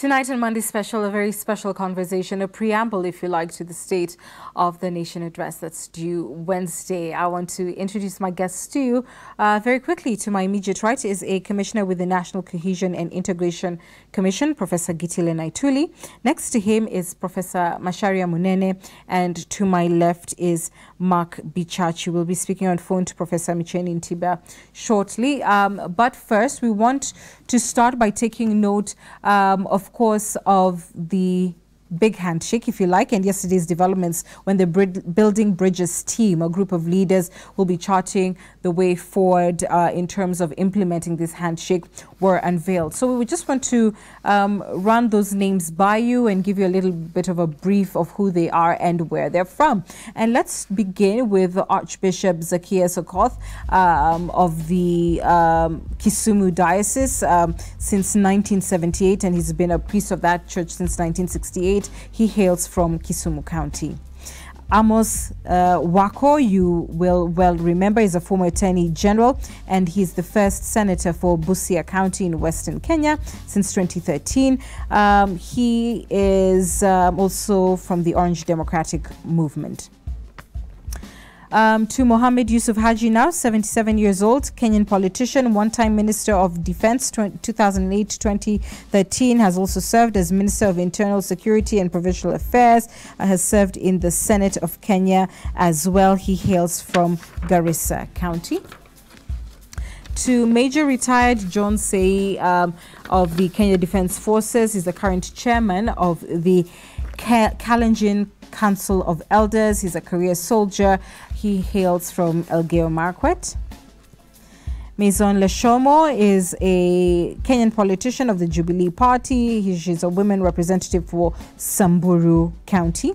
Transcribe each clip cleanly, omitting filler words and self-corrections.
Tonight on Monday Special, a very special conversation, a preamble, if you like, to the State of the Nation address that's due Wednesday. I want to introduce my guests to you very quickly. To my immediate right is a commissioner with the National Cohesion and Integration Commission, Professor Gitile Naituli. Next to him is Professor Macharia Munene, and to my left is Mark Bichachi. We'll be speaking on phone to Professor Micheni Ntiba shortly. But first, we want to start by taking note, of course, of the big handshake, if you like, and yesterday's developments when the Building Bridges team, a group of leaders, will be charting the way forward in terms of implementing this handshake, were unveiled. So we just want to run those names by you and give you a little bit of a brief of who they are and where they're from. And let's begin with Archbishop Zacchaeus Okoth of the Kisumu Diocese since 1978, and he's been a priest of that church since 1968. He hails from Kisumu County. Amos Wako, you will well remember, is a former Attorney General, and he's the first Senator for Busia County in Western Kenya since 2013. He is also from the Orange Democratic Movement. To Mohammed Yusuf Haji, now 77 years old, Kenyan politician, one-time Minister of Defense 2008 to 2013, has also served as Minister of Internal Security and Provincial Affairs, has served in the Senate of Kenya as well. He hails from Garissa County. To Major Retired John Sei of the Kenya Defence Forces, he's the current chairman of the Kalenjin Council of Elders. He's a career soldier. He hails from Elgeyo Marakwet. Maison Leshomo is a Kenyan politician of the Jubilee Party. She's a women representative for Samburu County.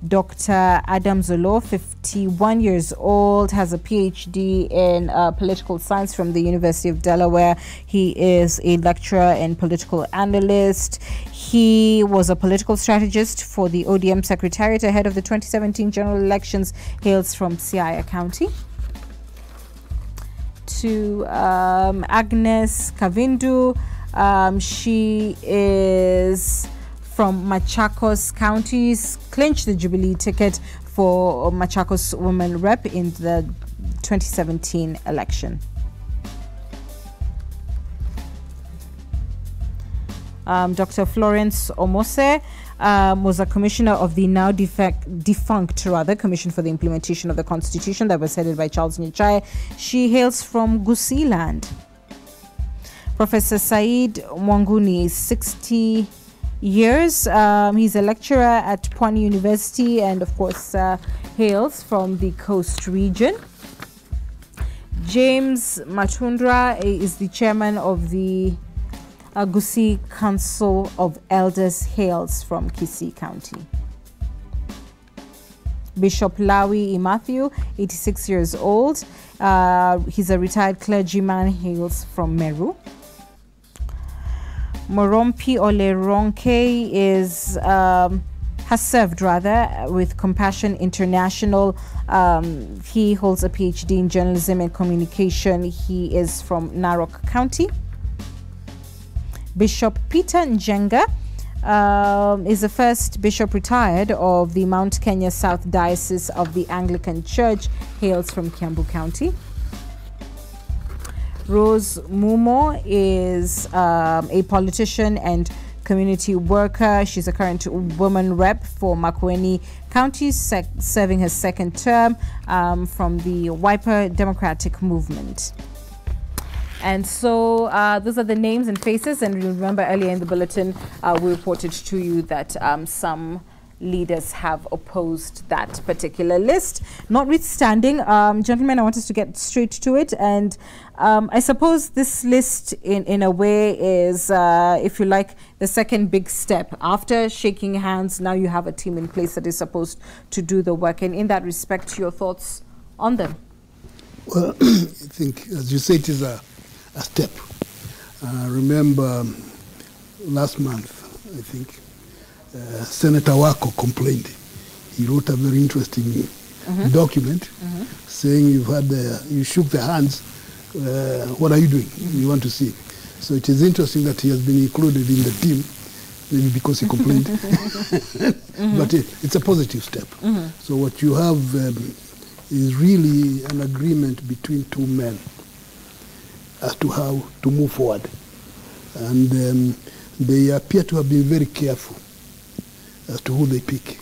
Dr. Adam Zolo, 51 years old, has a PhD in political science from the University of Delaware. He is a lecturer and political analyst. He was a political strategist for the ODM Secretariat ahead of the 2017 general elections. Hails from Siaya County. To Agnes Kavindu, she is from Machakos Counties, clinched the Jubilee ticket for Machakos Women Rep in the 2017 election. Dr. Florence Omose was a commissioner of the now defunct Commission for the Implementation of the Constitution that was headed by Charles Nyichaye. She hails from Gusii land. Professor Said Mwanguni, 60 years. He's a lecturer at Pwani University and, of course, hails from the Coast region. James Matundra is the chairman of the Gusii Council of Elders, hails from Kisii County. Bishop Lawi Matthew, 86 years old. He's a retired clergyman, hails from Meru. Morompi Oleronke is has served with Compassion International. He holds a PhD in journalism and communication. He is from Narok County. Bishop Peter Njenga is the first bishop retired of the Mount Kenya South Diocese of the Anglican Church, hails from Kiambu County. Rose Mumo is a politician and community worker. She's a current woman rep for Makueni County, serving her second term from the Wiper Democratic Movement. And so those are the names and faces. And remember, earlier in the bulletin, we reported to you that some leaders have opposed that particular list. Notwithstanding, gentlemen, I want us to get straight to it. And I suppose this list, in a way, is, if you like, the second big step. After shaking hands, now you have a team in place that is supposed to do the work. And in that respect, your thoughts on them? Well, I think, as you say, it is a step. Remember, last month, I think, Senator Wako complained. He wrote a very interesting document saying you shook the hands. What are you doing? You want to see. So it is interesting that he has been included in the team, maybe because he complained. But it's a positive step. So what you have is really an agreement between two men as to how to move forward. And they appear to have been very careful as to who they pick,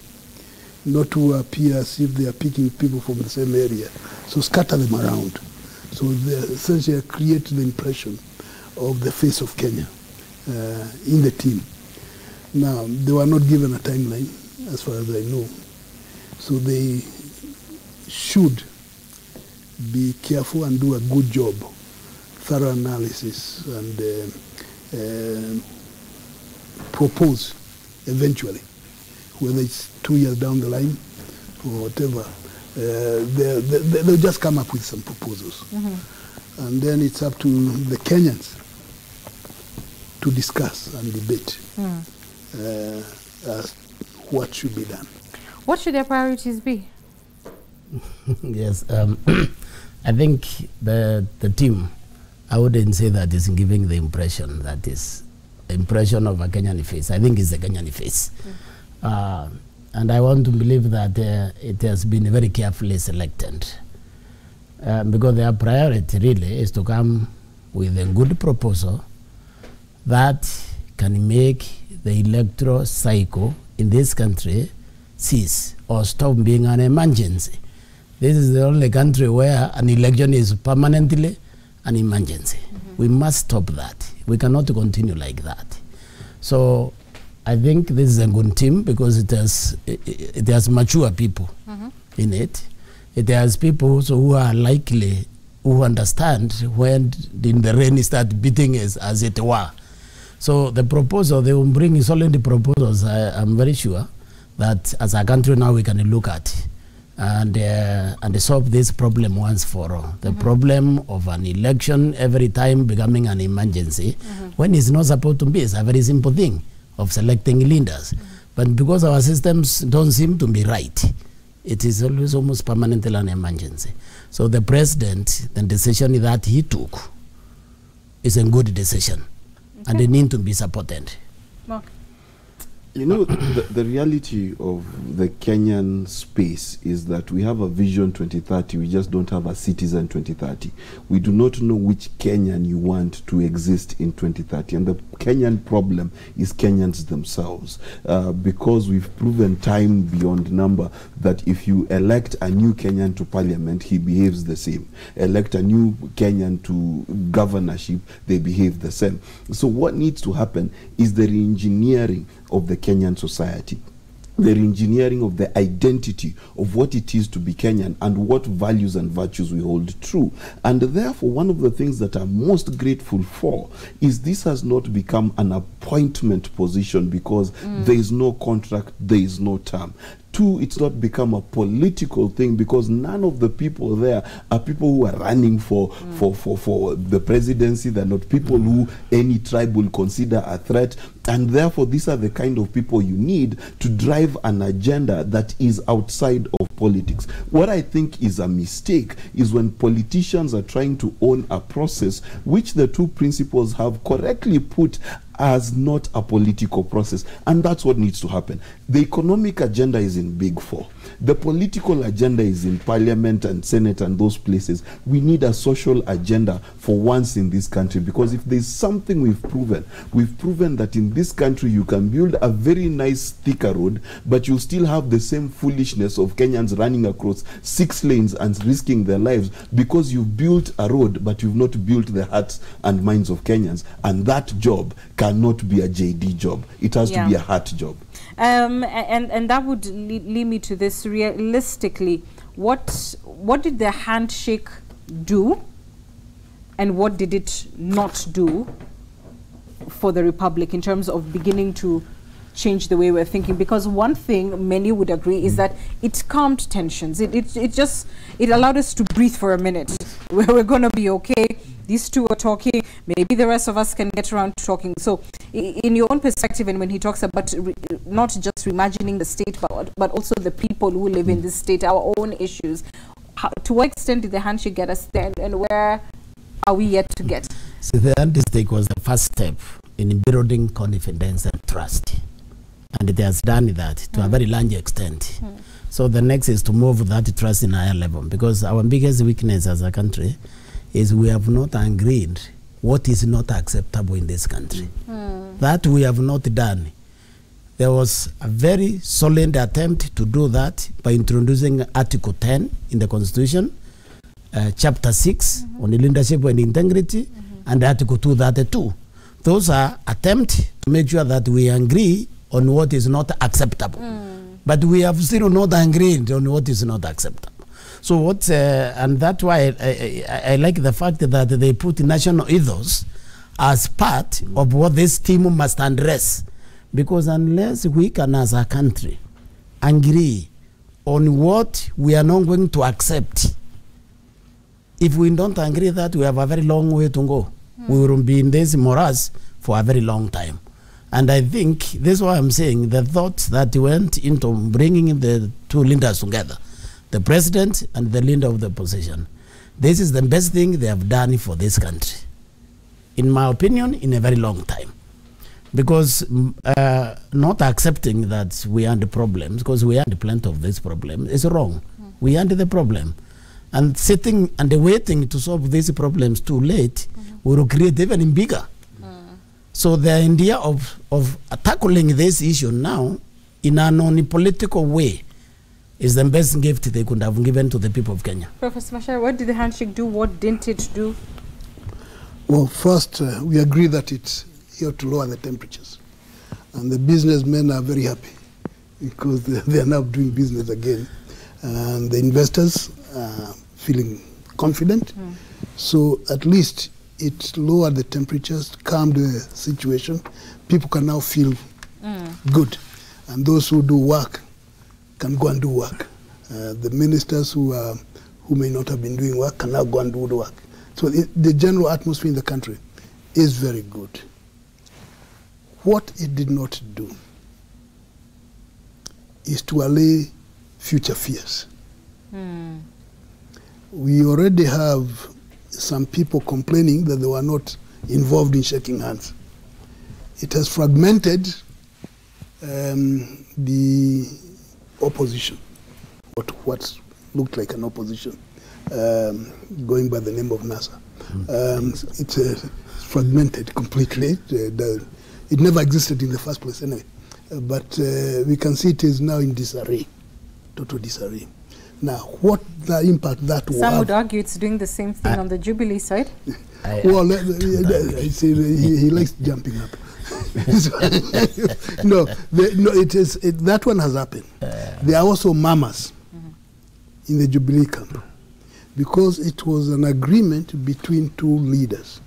not to appear as if they are picking people from the same area. So scatter them around. So they essentially create the impression of the face of Kenya in the team. Now, they were not given a timeline, as far as I know. So they should be careful and do a good job, thorough analysis, and propose eventually, whether it's 2 years down the line or whatever. They'll just come up with some proposals. And then it's up to the Kenyans to discuss and debate what should be done. What should their priorities be? Yes, I think the team, I wouldn't say that is giving the impression that is the impression of a Kenyan face. I think it's a Kenyan face. And I want to believe that it has been very carefully selected because their priority really is to come with a good proposal that can make the electoral cycle in this country cease or stop being an emergency. This is the only country where an election is permanently an emergency. We must stop that. We cannot continue like that. So I think this is a good team because it has mature people in it. It has people also who are likely, who understand when the rain start beating as it were. So the proposal they will bring is only the proposals. I'm very sure that as a country now we can look at and solve this problem once for all. The problem of an election every time becoming an emergency when it's not supposed to be. It's a very simple thing of selecting leaders. But because our systems don't seem to be right, it is always almost permanently an emergency. So the president, the decision that he took is a good decision. And they need to be supported. Mark. You know, the reality of the Kenyan space is that we have a vision 2030, we just don't have a citizen 2030. We do not know which Kenyan you want to exist in 2030. And the Kenyan problem is Kenyans themselves. Because we've proven time beyond number that if you elect a new Kenyan to parliament, he behaves the same. Elect a new Kenyan to governorship, they behave the same. So what needs to happen is the re-engineering of the Kenyan society, the re-engineering of the identity of what it is to be Kenyan and what values and virtues we hold true. And therefore, one of the things that I'm most grateful for is this has not become an appointment position because there is no contract, there is no term. Two, it's not become a political thing because none of the people there are people who are running for the presidency. They're not people who any tribe will consider a threat. And therefore, these are the kind of people you need to drive an agenda that is outside of politics. What I think is a mistake is when politicians are trying to own a process which the two principles have correctly put as not a political process. And that's what needs to happen. The economic agenda is in Big Four. The political agenda is in Parliament and Senate and those places. We need a social agenda for once in this country, because if there's something we've proven that in this country you can build a very nice thicker road, but you'll still have the same foolishness of Kenyans running across 6 lanes and risking their lives because you've built a road, but you've not built the hearts and minds of Kenyans. And that job cannot be a JD job. It has to be a heart job. And that would lead me to this. Realistically, what did the handshake do, and what did it not do for the Republic in terms of beginning to change the way we're thinking? Because one thing many would agree is that it calmed tensions. It allowed us to breathe for a minute. We're going to be okay. These two are talking. Maybe the rest of us can get around to talking. So in your own perspective, and when he talks about not just reimagining the state, but also the people who live in this state, our own issues, to what extent did the handshake get us there, and where are we yet to get? So the handshake was the first step in building confidence and trust. And it has done that to a very large extent. So the next is to move that trust in a higher level, because our biggest weakness as a country is we have not agreed what is not acceptable in this country. That we have not done. There was a very solid attempt to do that by introducing Article 10 in the Constitution, Chapter 6 on leadership and integrity, and Article 232. Those are attempts to make sure that we agree on what is not acceptable. But we have still not agreed on what is not acceptable. So what, and that's why I like the fact that they put national ethos as part of what this team must address. Because unless we can as a country agree on what we are not going to accept, if we don't agree that, we have a very long way to go. We will be in this morass for a very long time. And I think this is why I'm saying the thoughts that went into bringing the two leaders together, the president and the leader of the opposition, this is the best thing they have done for this country, in my opinion, in a very long time. Because not accepting that we had the problems, because we had plenty of this problem, is wrong. We had the problem. And sitting and waiting to solve these problems too late will create even bigger. So the idea of tackling this issue now in a non-political way is the best gift they could have given to the people of Kenya. Professor Macharia, what did the handshake do? What didn't it do? Well, first, we agree that it's here to lower the temperatures. And the businessmen are very happy because they are now doing business again. And the investors are feeling confident. So at least it lowered the temperatures, calmed the situation. People can now feel good. And those who do work can go and do work. The ministers who may not have been doing work can now go and do the work. So the general atmosphere in the country is very good. What it did not do is to allay future fears. We already have some people complaining that they were not involved in shaking hands. It has fragmented the opposition, what looked like an opposition, going by the name of NASA. It's fragmented completely. It never existed in the first place anyway. But we can see it is now in disarray, total disarray. Now, what the impact that will have... Some would argue it's doing the same thing on the Jubilee side. Well, he likes jumping up. No, that one has happened. There are also murmurs in the Jubilee camp because it was an agreement between two leaders.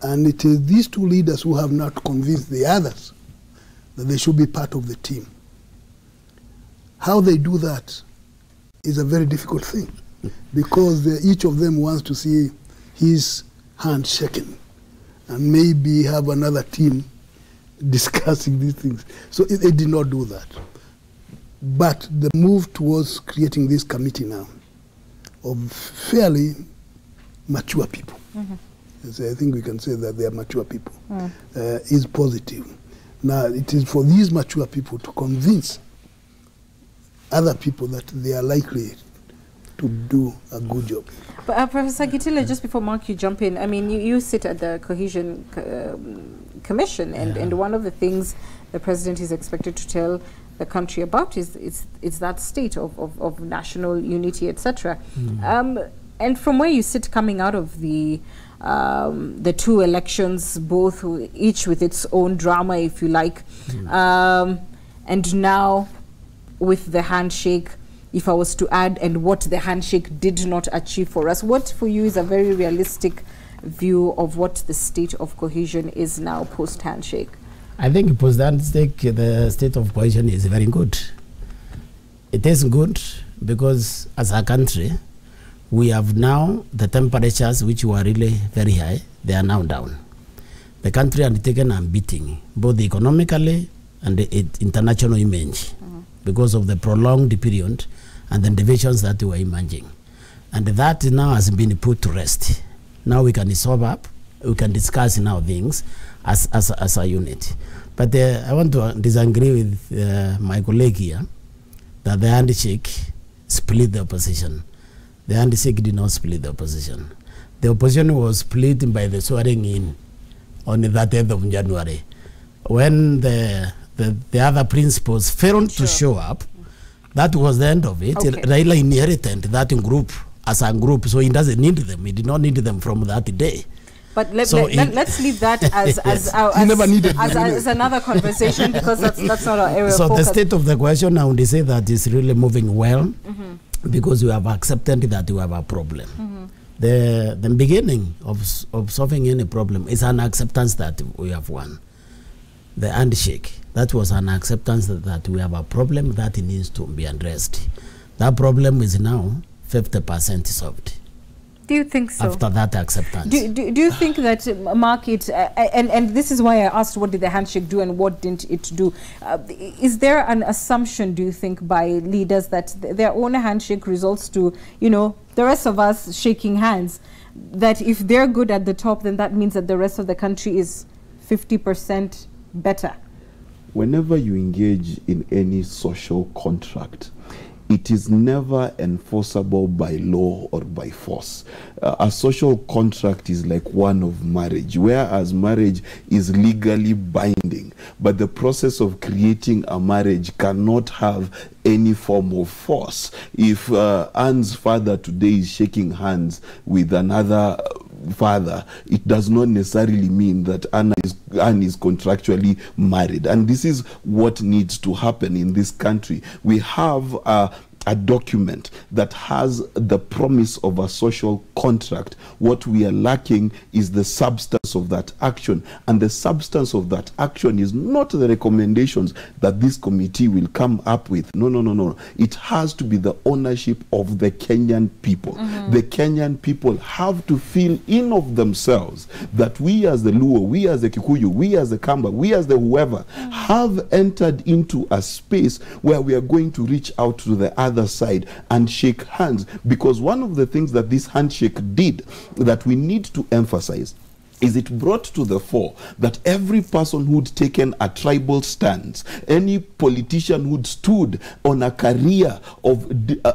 And it is these two leaders who have not convinced the others that they should be part of the team. How they do that is a very difficult thing because each of them wants to see his hand shaken and maybe have another team discussing these things. So they did not do that. But the move towards creating this committee now of fairly mature people, I think we can say that they are mature people, is positive. Now, it is for these mature people to convince other people that they are likely to do a good job. But Professor Gitile, just before Mark, you jump in, I mean, you sit at the Cohesion Commission, and one of the things the President is expected to tell the country about is that state of national unity, etc. And from where you sit coming out of the two elections, both each with its own drama, if you like, and now with the handshake, if I was to add, and what the handshake did not achieve for us, what for you is a very realistic view of what the state of cohesion is now post-handshake? I think post-handshake, the state of cohesion is very good. It is good because as a country, we have now the temperatures which were really very high, they are now down. The country has taken a beating, both economically and the international image, because of the prolonged period and the divisions that were emerging. And that now has been put to rest. Now we can solve up. We can discuss now things as a unit. But I want to disagree with my colleague here that the handshake split the opposition. The handshake did not split the opposition. The opposition was split by the swearing in on the 30th of January. When the other principals failed to show up, that was the end of it. Okay. Raila inherited that group as a group, so he doesn't need them. He did not need them from that day. But let's leave that as another conversation, because that's not our area of focus. So the state of the question, I would say that is really moving well, because we have accepted that we have a problem. The beginning of solving any problem is an acceptance that we have won. The handshake, that was an acceptance that we have a problem that needs to be addressed. That problem is now 50% solved. Do you think so? After that acceptance. Do you think that, Mark, and this is why I asked what did the handshake do and what didn't it do? Is there an assumption, do you think, by leaders that their own handshake results to, the rest of us shaking hands, that if they're good at the top, then that means that the rest of the country is 50% better? Whenever you engage in any social contract, it is never enforceable by law or by force. A social contract is like one of marriage, whereas marriage is legally binding. But the process of creating a marriage cannot have any form of force. If Anne's father today is shaking hands with another father, it does not necessarily mean that Anne is contractually married. And this is what needs to happen in this country. We have a document that has the promise of a social contract. What we are lacking is the substance of that action. And the substance of that action is not the recommendations that this committee will come up with. No. It has to be the ownership of the Kenyan people. The Kenyan people have to feel in of themselves that we as the Luo, we as the Kikuyu, we as the Kamba, we as the whoever have entered into a space where we are going to reach out to the other side and shake hands. Because one of the things that this handshake did that we need to emphasize is it brought to the fore that every person who'd taken a tribal stance, any politician who'd stood on a career of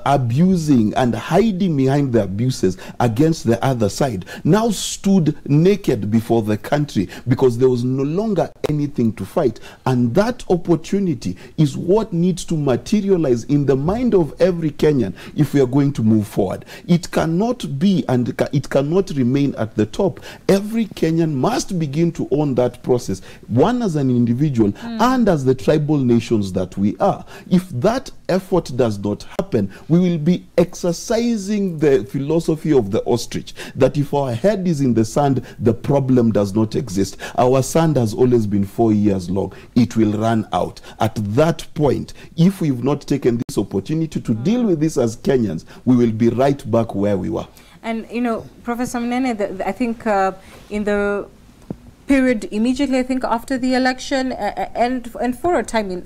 abusing and hiding behind the abuses against the other side, now stood naked before the country because there was no longer anything to fight. And that opportunity is what needs to materialize in the mind of every Kenyan if we are going to move forward. It cannot be and it cannot remain at the top. Every Kenyan must begin to own that process, one as an individual and as the tribal nations that we are. If that effort does not happen, we will be exercising the philosophy of the ostrich, that if our head is in the sand, the problem does not exist. Our sand has always been 4 years long. It will run out. At that point, if we've not taken this opportunity to deal with this as Kenyans, we will be right back where we were. And, Professor Mnene, I think in the period immediately, I think, after the election, and for a time,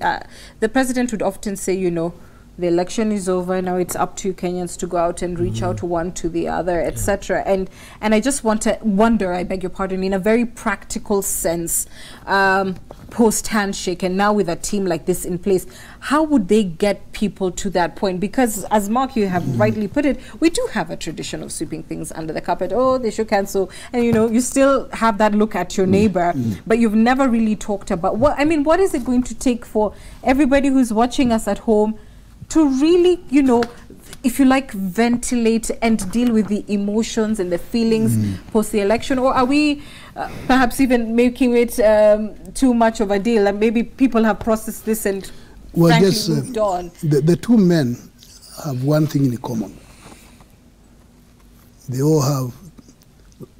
the president would often say, the election is over, now it's up to Kenyans to go out and reach out one to the other, etc. And I just wonder, I beg your pardon, in a very practical sense, post-handshake, and now with a team like this in place, how would they get people to that point? Because, as Mark, you have rightly put it, we do have a tradition of sweeping things under the carpet. Oh, they should cancel. And, you still have that look at your neighbor, but you've never really talked about, what is it going to take for everybody who's watching us at home to really, if you like, ventilate and deal with the emotions and the feelings post the election? Or are we perhaps even making it too much of a deal, and maybe people have processed this and frankly moved on? The two men have one thing in common. They all have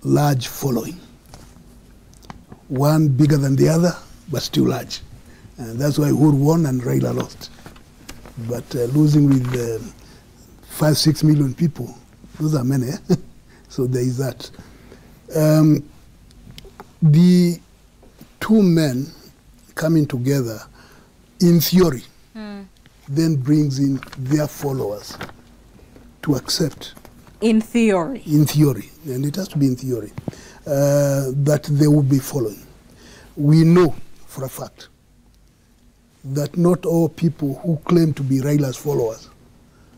large following. One bigger than the other, but still large. And that's why Uhuru won and Raila lost. But losing with 5-6 million people, those are many. So there is that. The two men coming together, in theory, then brings in their followers to accept In theory. In theory, and it has to be in theory, that they will be following. We know for a fact that not all people who claim to be Raila's followers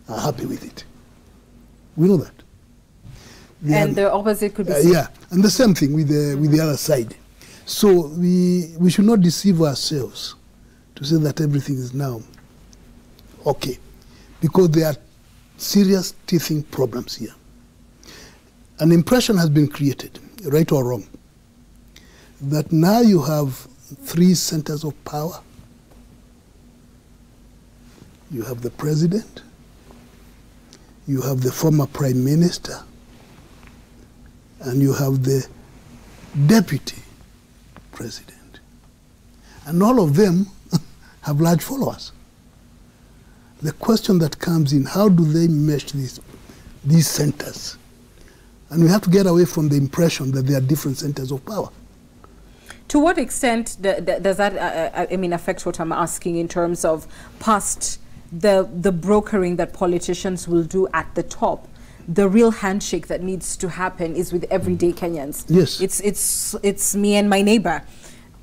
are happy with it. We know that. And the opposite could be yeah, and the same thing with the other side. So we should not deceive ourselves to say that everything is now okay, because there are serious teething problems here. An impression has been created, right or wrong, that now you have 3 centers of power. You have the president, you have the former prime minister, and you have the deputy president. And all of them have large followers. The question that comes in, how do they mesh these centers? And we have to get away from the impression that there are different centers of power. To what extent does that, affect what I'm asking in terms of past the brokering that politicians will do at the top? The real handshake that needs to happen is with everyday Kenyans. Yes. It's me and my neighbor.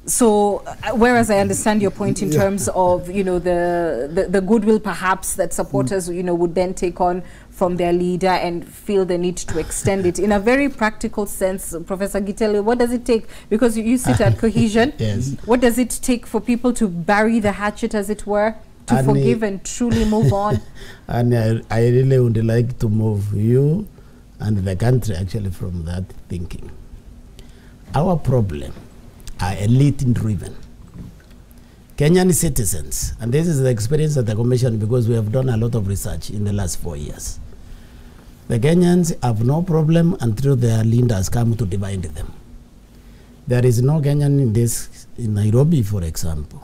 So, whereas I understand your point in terms of, the goodwill perhaps that supporters, would then take on from their leader and feel the need to extend it. In a very practical sense, Professor Gitele, what does it take? Because you sit at Cohesion. Yes. What does it take for people to bury the hatchet, as it were, to forgive and truly move on? And I really would like to move you and the country actually from that thinking. Our problem are elite-driven. Kenyan citizens, and this is the experience of the Commission because we have done a lot of research in the last 4 years. The Kenyans have no problem until their leaders come to divide them. There is no Kenyan in Nairobi, for example,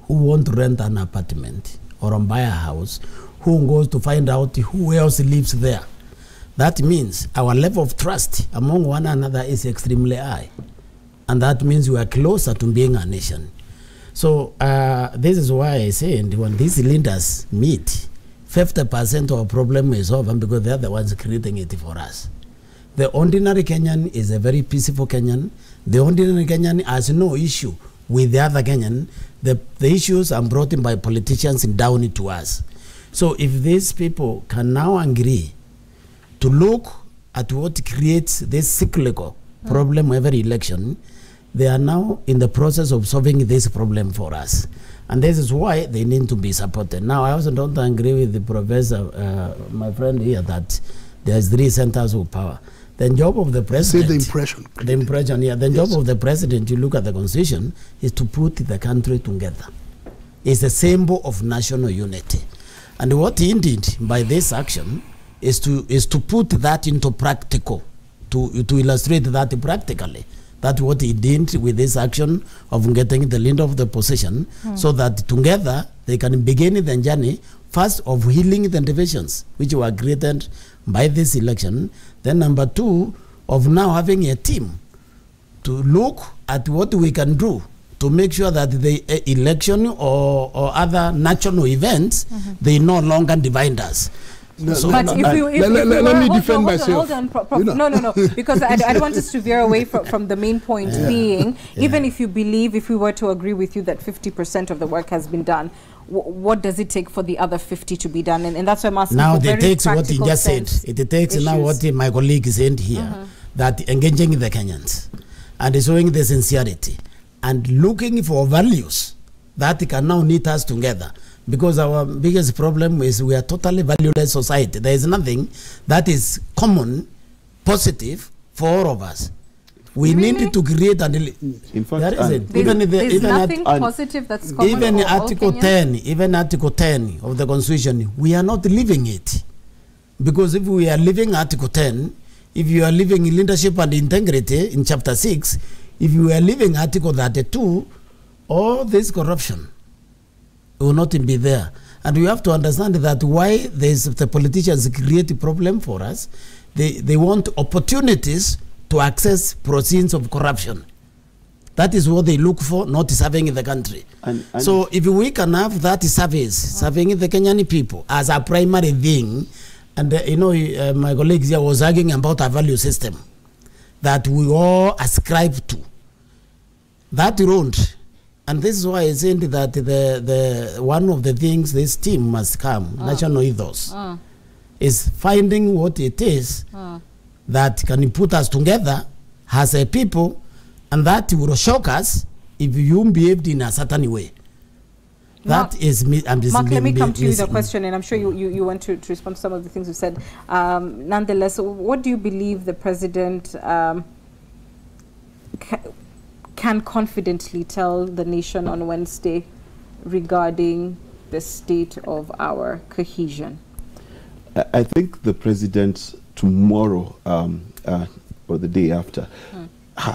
who want to rent an apartment or buy a house, who goes to find out who else lives there. That means our level of trust among one another is extremely high. And that means we are closer to being a nation. So this is why I said when these leaders meet, 50% of our problem is over because they are the ones creating it for us. The ordinary Kenyan is a very peaceful Kenyan. The ordinary Kenyan has no issue with the other Kenyan. The issues are brought in by politicians down to us. So if these people can now agree to look at what creates this cyclical problem every election, they are now in the process of solving this problem for us. And this is why they need to be supported. Now, I also don't agree with the professor, my friend here, that there's 3 centers of power. The job of the president... Say the impression. The impression, yeah. The job of the president, you look at the constitution, is to put the country together. It's a symbol of national unity. And what he did by this action is to put that into practical, to illustrate that practically. That's what he did with this action of getting the leader of the position, so that together they can begin the journey, first of healing the divisions which were created by this election, then number 2, of now having a team to look at what we can do to make sure that the election or other national events, they no longer divide us. No, so but let me defend myself. Hold on, Prof. No, because I don't want us to veer away from the main point being, even if you believe, if we were to agree with you that 50% of the work has been done, what does it take for the other 50 to be done? And that's why I'm asking. Now it takes what he just said. It takes issues. Now what my colleague said here, that engaging the Kenyans and showing the sincerity and looking for values that can now knit us together. Because our biggest problem is we are totally valueless society. There is nothing that is common, positive for all of us. We need to create an... In fact, there isn't. There's nothing positive that's common. Even Article 10 of the Constitution, we are not living it. Because if we are living Article 10, if you are living in leadership and integrity in Chapter 6, if you are living Article 32, all this corruption will not be there. And we have to understand that why the politicians create a problem for us. They want opportunities to access proceeds of corruption. That is what they look for, not serving the country. And so if we can have that service, serving the Kenyan people as a primary thing, And my colleagues here was arguing about a value system that we all ascribe to. That road, and this is why I said that the one of the things this team must come, national ethos, is finding what it is that can put us together as a people, and that will shock us if you behaved in a certain way. That is me. Mark, let me come to you with a question, and I'm sure you want to respond to some of the things you said. Nonetheless, what do you believe the president can confidently tell the nation on Wednesday regarding the state of our cohesion? I think the president tomorrow or the day after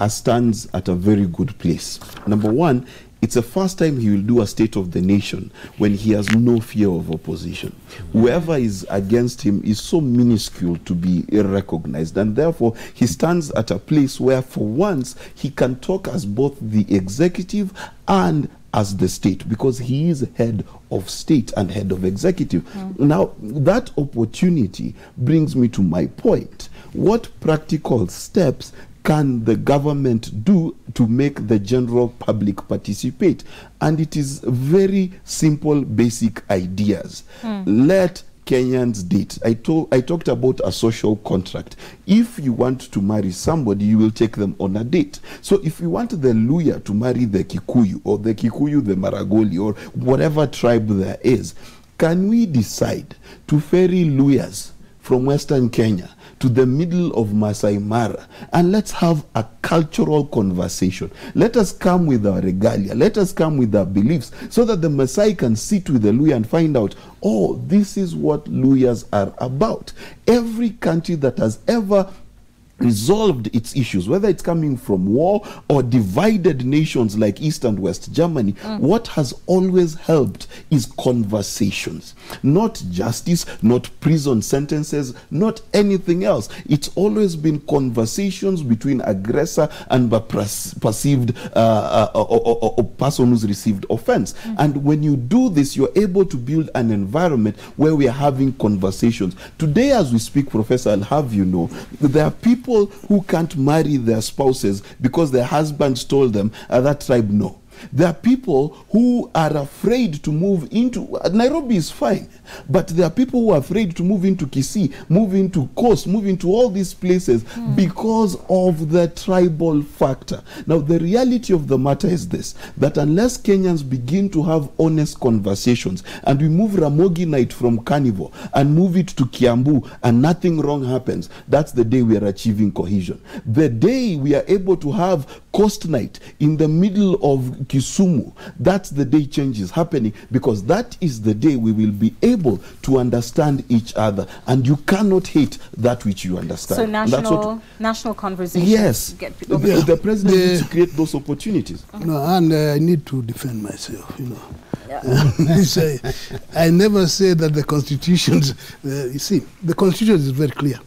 stands at a very good place. Number one, it's the first time he will do a state of the nation when he has no fear of opposition. Whoever is against him is so minuscule to be recognized, and therefore he stands at a place where for once he can talk as both the executive and as the state, because he is head of state and head of executive. Now, that opportunity brings me to my point. What practical steps can the government do to make the general public participate? And it is very simple, basic ideas. Let Kenyans date. I talked about a social contract. If you want to marry somebody, you will take them on a date. So if you want the Luya to marry the Kikuyu, or the Kikuyu the Maragoli, or whatever tribe there is, can we decide to ferry Luyas from Western Kenya to the middle of Masai Mara, and let's have a cultural conversation? Let us come with our regalia, let us come with our beliefs, so that the Masai can sit with the Luya and find out, oh, this is what Luyas are about. Every country that has ever resolved its issues, whether it's coming from war or divided nations like East and West Germany, what has always helped is conversations, not justice, not prison sentences, not anything else. It's always been conversations between aggressor and the perceived or person who's received offense. And when you do this, you're able to build an environment where we are having conversations. Today, as we speak, Professor, I'll have you know, there are people who can't marry their spouses because their husbands told them that tribe no. There are people who are afraid to move into Nairobi is fine, but there are people who are afraid to move into Kisii, move into Coast, move into all these places because of the tribal factor. Now, the reality of the matter is this, that unless Kenyans begin to have honest conversations, and we move Ramogi Night from Carnival and move it to Kiambu and nothing wrong happens, that's the day we are achieving cohesion. The day we are able to have Coast Night in the middle of Kisumu, that's the day change is happening, because that is the day we will be able to understand each other, and you cannot hate that which you understand. So national conversations. Yes, the president needs to create those opportunities. No, and I need to defend myself, you know. I never say that the constitutions, you see, the constitution is very clear.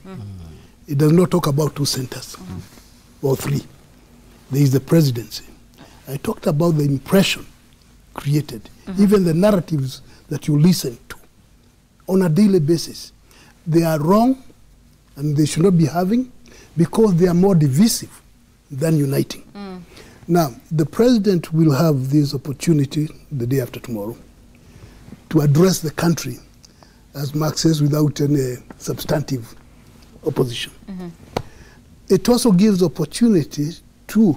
It does not talk about two centers or three. There is the presidency. I talked about the impression created, even the narratives that you listen to on a daily basis. They are wrong, and they should not be having, because they are more divisive than uniting. Now, the president will have this opportunity the day after tomorrow to address the country, as Mark says, without any substantive opposition. It also gives opportunity to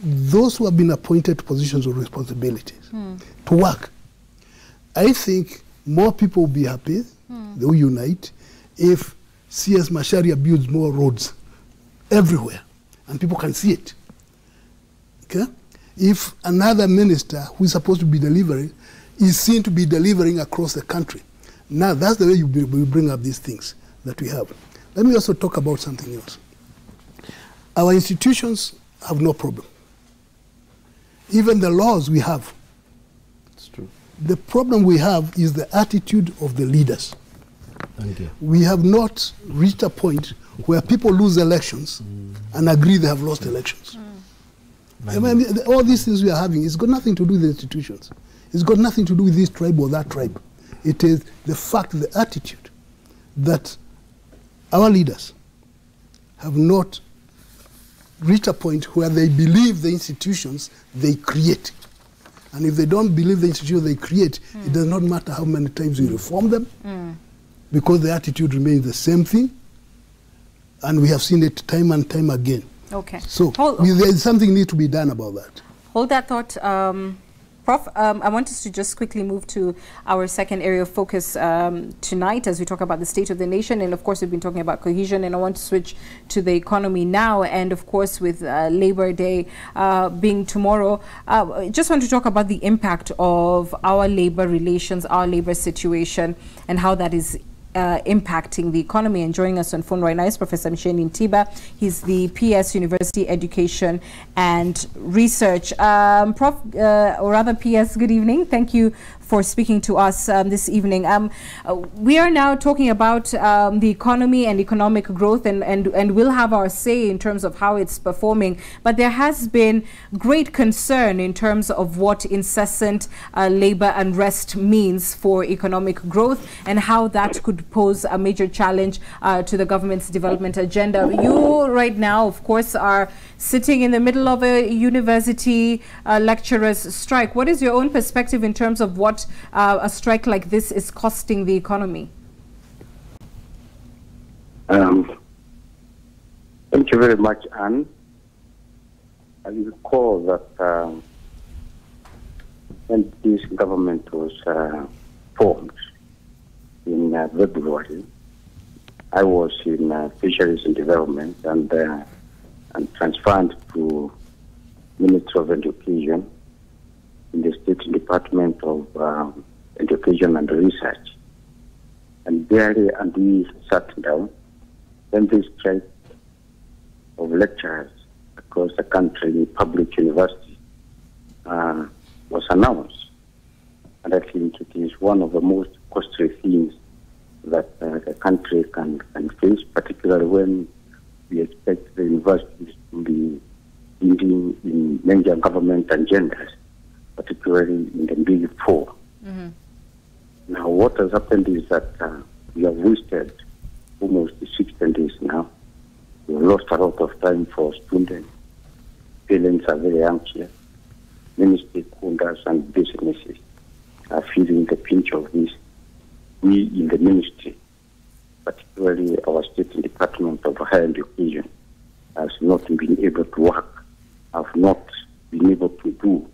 those who have been appointed to positions of responsibilities to work. I think more people will be happy, they will unite, if CS Macharia builds more roads everywhere and people can see it. Okay? If another minister who is supposed to be delivering is seen to be delivering across the country. Now that's the way you bring up these things that we have. Let me also talk about something else. Our institutions have no problem. Even the laws we have. It's true. The problem we have is the attitude of the leaders. Thank you. We have not reached a point where people lose elections and agree they have lost elections. I mean, all these things we are having, it's got nothing to do with the institutions. It's got nothing to do with this tribe or that tribe. It is the fact, the attitude that our leaders have not reached a point where they believe the institutions they create. And if they don't believe the institutions they create, it does not matter how many times we reform them, because the attitude remains the same thing. And we have seen it time and time again. Okay. So there is something need to be done about that. Hold that thought. Prof, I want us to just quickly move to our second area of focus tonight as we talk about the state of the nation. And of course, we've been talking about cohesion, and I want to switch to the economy now. And of course, with Labor Day being tomorrow, just want to talk about the impact of our labor relations, our labor situation, and how that is impacting the economy. And joining us on phone right now is Professor Msheni Ntiba. He's the PS University Education and Research. Prof, or rather PS, good evening. Thank you for speaking to us this evening. We are now talking about the economy and economic growth, and we'll have our say in terms of how it's performing. But there has been great concern in terms of what incessant labor unrest means for economic growth and how that could pose a major challenge to the government's development agenda. You right now, of course, are sitting in the middle of a university lecturers' strike. What is your own perspective in terms of what a strike like this is costing the economy? Thank you very much, Anne. I recall that when this government was formed in February, I was in Fisheries and Development and transferred to Ministry of Education in the State Department of Education and Research. And there we sat down when this strike of lecturers across the country in public universities was announced. And I think it is one of the most costly things that the country can face, particularly when we expect the universities to be leading in major government agendas, particularly in the Big Four. Now, what has happened is that we have wasted almost 16 days now. We've lost a lot of time for students. Parents are very anxious. Many stakeholders and businesses are feeling the pinch of this. We in the ministry, particularly our State Department of Higher Education, has not been able to work, have not been able to do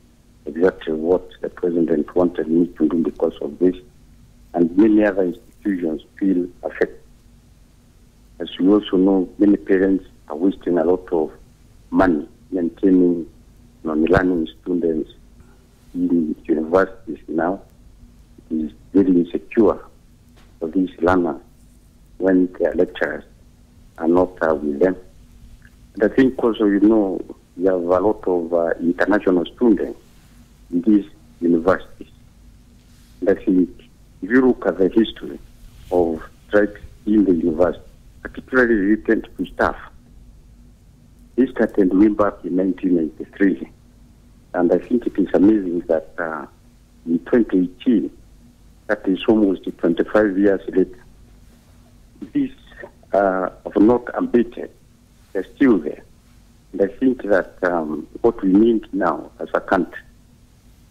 exactly what the President wanted me to do because of this. And many other institutions feel affected. As you also know, many parents are wasting a lot of money maintaining non-learning students in universities now. It is very insecure for these learners when their lecturers are not with them. And I think also, you know, we have a lot of international students in these universities. And I think if you look at the history of strikes in the university, particularly related to staff, they started way back in 1993. And I think it is amazing that in 2018, that is almost 25 years later, these have not abated. They're still there. And I think that what we need now as a country,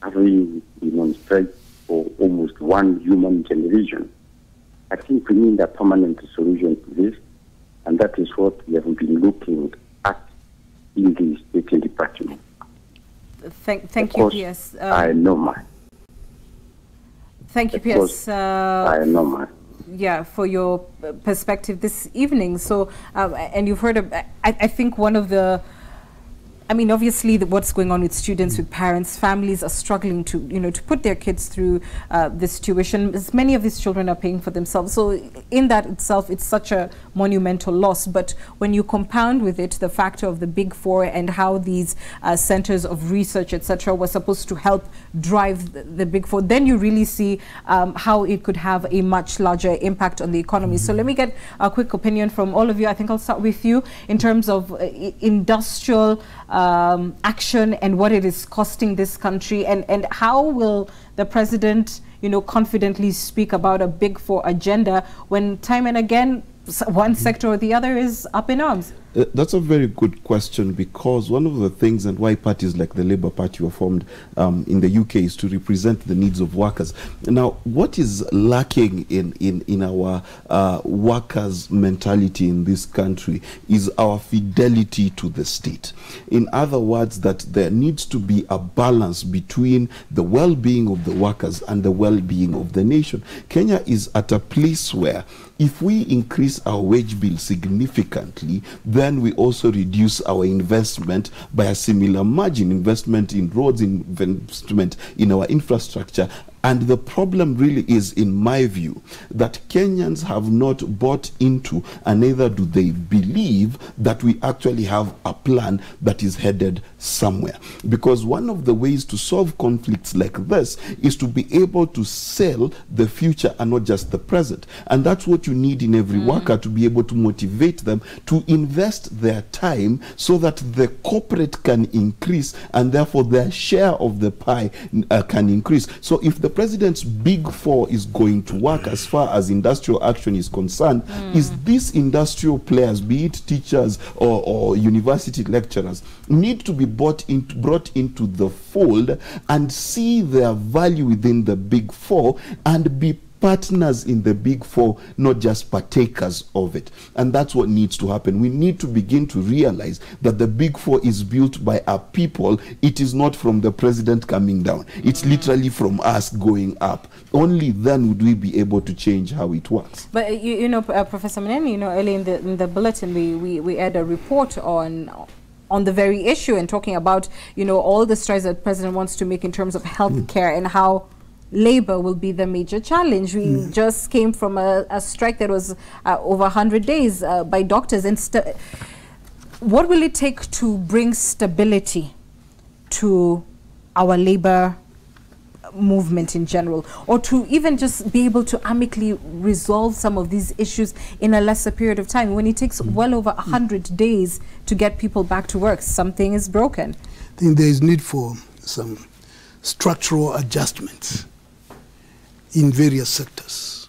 having been on strike for almost one human generation, I think we need a permanent solution to this, and that is what we have been looking at in the State Department. Thank you, PS. I know mine. Thank you, PS. I know mine. Yeah, for your perspective this evening. So, and you've heard, I think one of the, I mean, obviously, what's going on with students, with parents, families are struggling to, you know, to put their kids through this tuition. As many of these children are paying for themselves. So in that itself, it's such a monumental loss. But when you compound with it the factor of the Big Four and how these centers of research, etc., were supposed to help drive the Big Four, then you really see how it could have a much larger impact on the economy. So let me get a quick opinion from all of you. I think I'll start with you in terms of industrial action and what it is costing this country, and how will the president, you know, confidently speak about a Big Four agenda when time and again one sector or the other is up in arms? That's a very good question, because one of the things and why parties like the Labour Party were formed in the UK is to represent the needs of workers. Now, what is lacking in our workers' mentality in this country is our fidelity to the state. In other words, that there needs to be a balance between the well-being of the workers and the well-being of the nation. Kenya is at a place where if we increase our wage bill significantly, then we also reduce our investment by a similar margin, investment in roads, investment in our infrastructure. And the problem really is, in my view, that Kenyans have not bought into, and neither do they believe, that we actually have a plan that is headed somewhere. Because one of the ways to solve conflicts like this is to be able to sell the future and not just the present. And that's what you need in every worker, to be able to motivate them to invest their time so that the corporate can increase and therefore their share of the pie can increase. So if the president's big four is going to work as far as industrial action is concerned, is these industrial players, be it teachers or university lecturers, need to be brought into the fold and see their value within the big four and be partners in the big four, not just partakers of it. And that's what needs to happen. We need to begin to realize that the big four is built by our people. It is not from the president coming down. It's literally from us going up. Only then would we be able to change how it works. But you know, Professor Maneni, you know, early in the bulletin, we had a report on the very issue and talking about, you know, all the strides that the president wants to make in terms of health care and how labor will be the major challenge. We just came from a strike that was over 100 days by doctors. And what will it take to bring stability to our labor movement in general, or to even just be able to amicably resolve some of these issues in a lesser period of time? When it takes well over 100 days to get people back to work, something is broken. I think there is need for some structural adjustments in various sectors,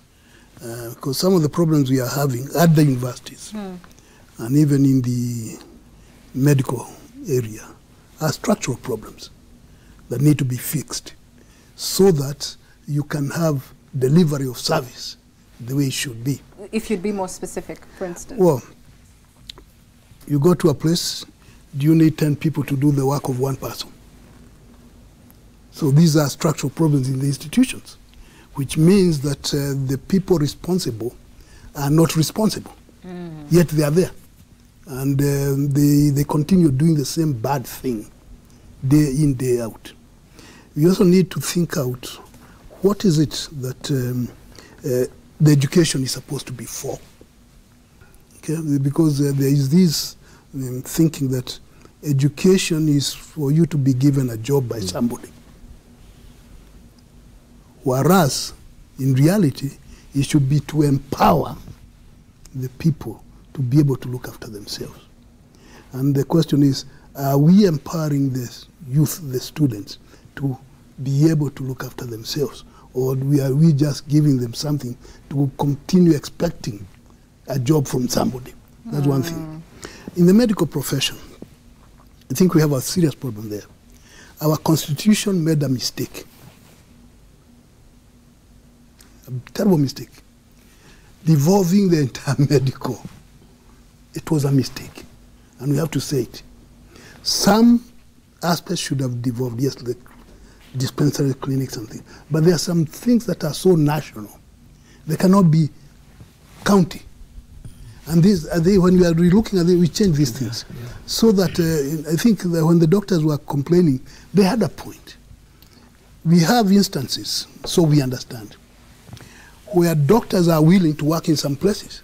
because some of the problems we are having at the universities and even in the medical area are structural problems that need to be fixed so that you can have delivery of service the way it should be. If you'd be more specific, for instance. Well, you go to a place, do you need 10 people to do the work of one person? So these are structural problems in the institutions, which means that the people responsible are not responsible, yet they are there. And they continue doing the same bad thing day in, day out. We also need to think out what is it that the education is supposed to be for. Okay? Because there is this thinking that education is for you to be given a job by somebody. Whereas, in reality, it should be to empower the people to be able to look after themselves. And the question is, are we empowering the youth, the students, to be able to look after themselves? Or are we just giving them something to continue expecting a job from somebody? That's one thing. In the medical profession, I think we have a serious problem there. Our constitution made a mistake. A terrible mistake. Devolving the entire medical. It was a mistake. And we have to say it. Some aspects should have devolved, yes, the dispensary clinics and things. But there are some things that are so national. They cannot be county. And these, when we are looking at it, we change these things. So that I think that when the doctors were complaining, they had a point. We have instances, so we understand, where doctors are willing to work in some places,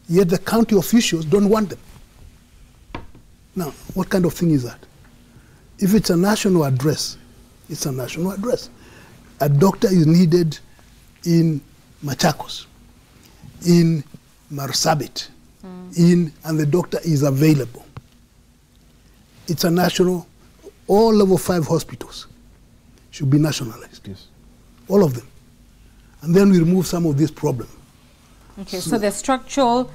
yet the county officials don't want them. Now, what kind of thing is that? If it's a national address, it's a national address. A doctor is needed in Machakos, in Marsabit, and the doctor is available. It's a national, all level 5 hospitals should be nationalized. Yes. All of them. And then we remove some of this problem. Okay, so there's structural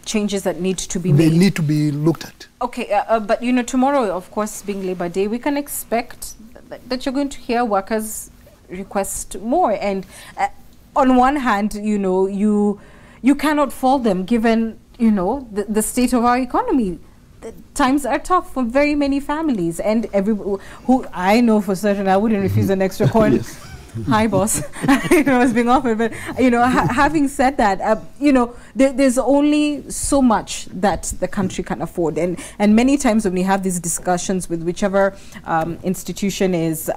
changes that need to be They made. need to be looked at. Okay, but you know, tomorrow, of course, being Labor Day, we can expect that you're going to hear workers request more. And on one hand, you know, you cannot fault them given, you know, the state of our economy. The times are tough for very many families, and who I know for certain I wouldn't refuse an extra coin. Yes. Hi, boss. You know, it's being offered, but you know, having said that, you know, there's only so much that the country can afford, and many times when we have these discussions with whichever institution is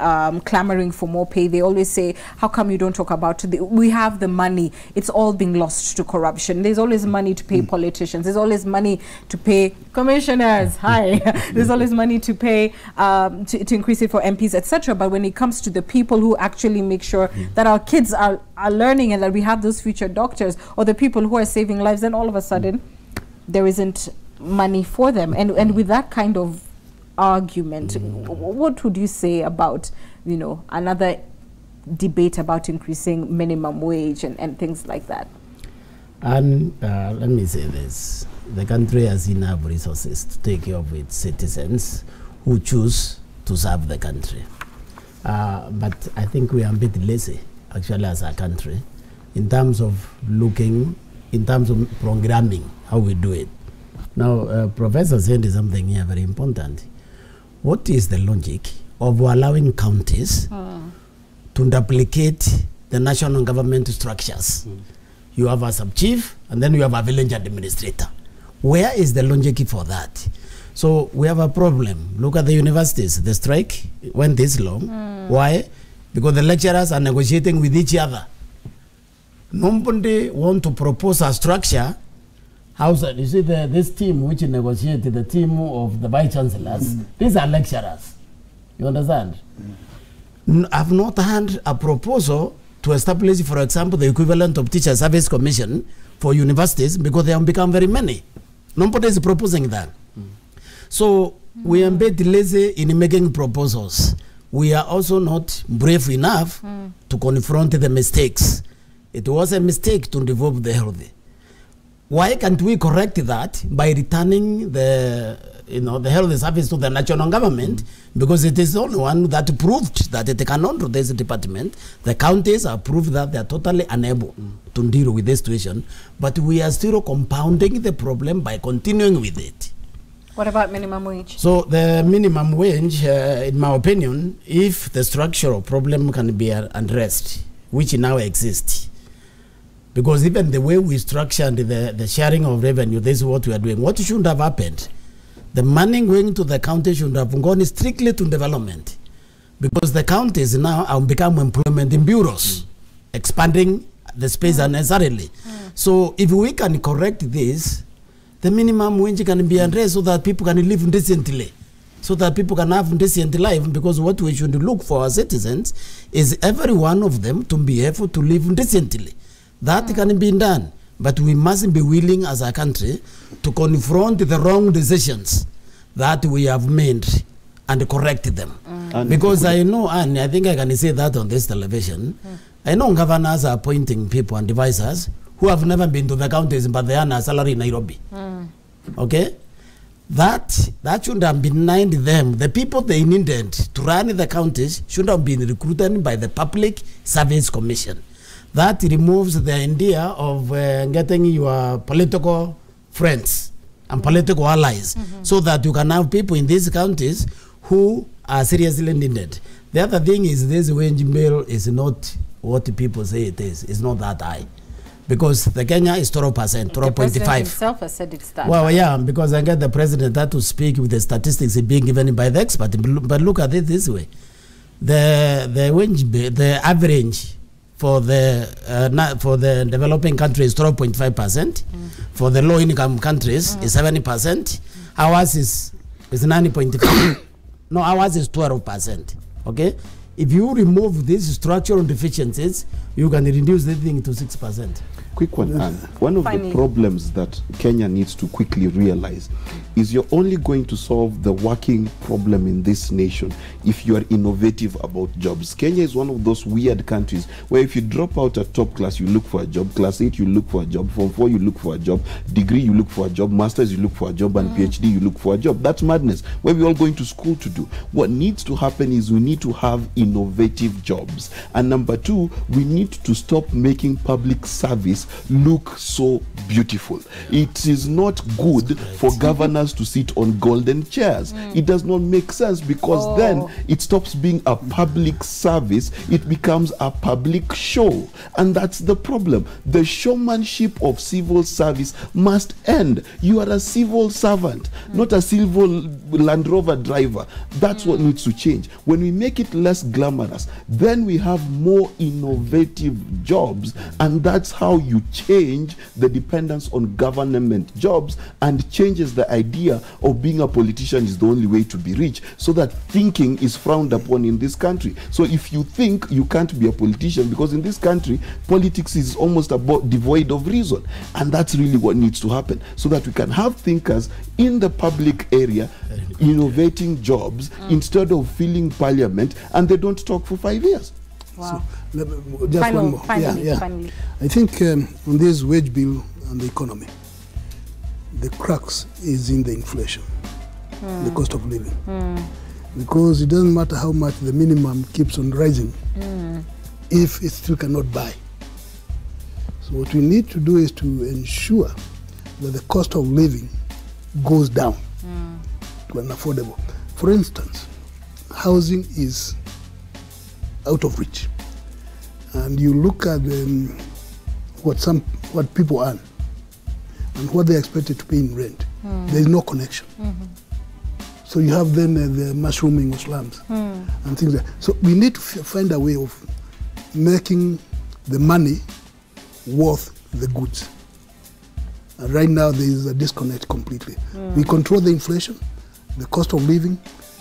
clamoring for more pay, they always say, "How come you don't talk about we have the money? It's all being lost to corruption. There's always money to pay politicians. There's always money to pay commissioners. Hi, there's always money to pay to increase it for MPs, etc. But when it comes to the people who actually make sure that our kids are learning and that we have those future doctors or the people who are saving lives, then all of a sudden there isn't money for them. And with that kind of argument, what would you say about, you know, another debate about increasing minimum wage and things like that? And let me say this. The country has enough resources to take care of its citizens who choose to serve the country. But I think we are a bit lazy, actually, as a country, in terms of in terms of programming, how we do it. Now, Professor said something here very important. What is the logic of allowing counties to duplicate the national government structures? You have a sub-chief, and then you have a village administrator. Where is the logic for that? So we have a problem. Look at the universities. The strike went this long. Why? Because the lecturers are negotiating with each other. Nobody want to propose a structure. You see this team which negotiated, the team of the vice chancellors, these are lecturers. You understand? I've not had a proposal to establish, for example, the equivalent of Teacher Service Commission for universities because they have become very many. Nobody is proposing that. So we are a bit lazy in making proposals. We are also not brave enough to confront the mistakes. It was a mistake to develop the healthy. Why can't we correct that by returning the health service to the national government? Because it is the only one that proved that it cannot do this department. The counties have proved that they are totally unable to deal with this situation. But we are still compounding the problem by continuing with it. What about minimum wage? So the minimum wage, in my opinion, if the structural problem can be addressed, which now exists, because even the way we structured the sharing of revenue, this is what we are doing. What should have happened? The money going to the county should have gone strictly to development, because the counties now have become employment in bureaus, expanding the space unnecessarily. So if we can correct this, the minimum wage can be addressed so that people can live decently, so that people can have decent life, because what we should look for our citizens is every one of them to be able to live decently. That can be done, but we must be willing as a country to confront the wrong decisions that we have made and correct them. Because I know, and I think I can say that on this television, I know governors are appointing people and advisors who have never been to the counties, but they earn a salary in Nairobi. Okay? That should have been denied them. The people they needed to run the counties should have been recruited by the Public Service Commission. That removes the idea of getting your political friends and political allies, so that you can have people in these counties who are seriously needed. The other thing is this wage bill is not what people say it is. It's not that high. Because the Kenya is 12%, 12.5. The president himself has said it's that. Well, yeah, because I get the president had to speak with the statistics being given by the expert. But look at it this way: the wage bill, the average for the developing countries is 12.5%. For the low-income countries is 70%. Ours is 9.5. No, ours is 12%. Okay. If you remove these structural deficiencies, you can reduce the thing to 6%. quick one, Anne. One of the problems that Kenya needs to quickly realize is you're only going to solve the working problem in this nation if you are innovative about jobs. Kenya is one of those weird countries where if you drop out at top class, you look for a job. Class 8, you look for a job. Form 4, you look for a job. Degree, you look for a job. Masters, you look for a job. And PhD, you look for a job. That's madness. Where we're all going to school to do. What needs to happen is we need to have innovative jobs. And number 2, we need to stop making public service look so beautiful. It is not good for governors to sit on golden chairs. It does not make sense, because then it stops being a public service. It becomes a public show. And that's the problem. The showmanship of civil service must end. You are a civil servant, not a civil Land Rover driver. That's what needs to change. When we make it less glamorous, then we have more innovative jobs, and that's how you change the dependence on government jobs and changes the idea of being a politician is the only way to be rich, so that thinking is frowned upon in this country. So if you think you can't be a politician, because in this country politics is almost about devoid of reason, and that's really what needs to happen, so that we can have thinkers in the public area innovating jobs instead of filling parliament and they don't talk for 5 years. Wow. So, just one more. Finally. I think on this wage bill and the economy, the crux is in the inflation, the cost of living. Because it doesn't matter how much the minimum keeps on rising if it still cannot buy. So what we need to do is to ensure that the cost of living goes down to an affordable. For instance, housing is out of reach, and you look at what people earn and what they're expected to pay in rent. There is no connection. So you have then the mushrooming of slums and things like that. So we need to find a way of making the money worth the goods. And right now there is a disconnect completely. We control the inflation, the cost of living,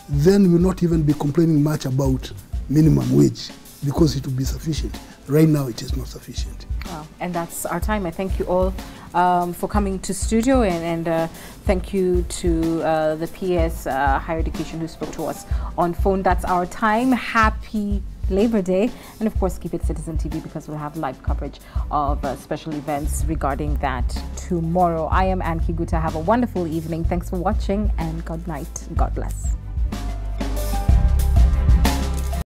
then we will not even be complaining much about minimum wage, because it will be sufficient. Right now it is not sufficient. Wow. And that's our time. I thank you all for coming to studio, and thank you to the PS Higher Education who spoke to us on phone. That's our time. Happy Labor Day, and of course keep it Citizen TV, because we'll have live coverage of special events regarding that tomorrow. I am Anne Kiguta. Have a wonderful evening. Thanks for watching, and good night. God bless.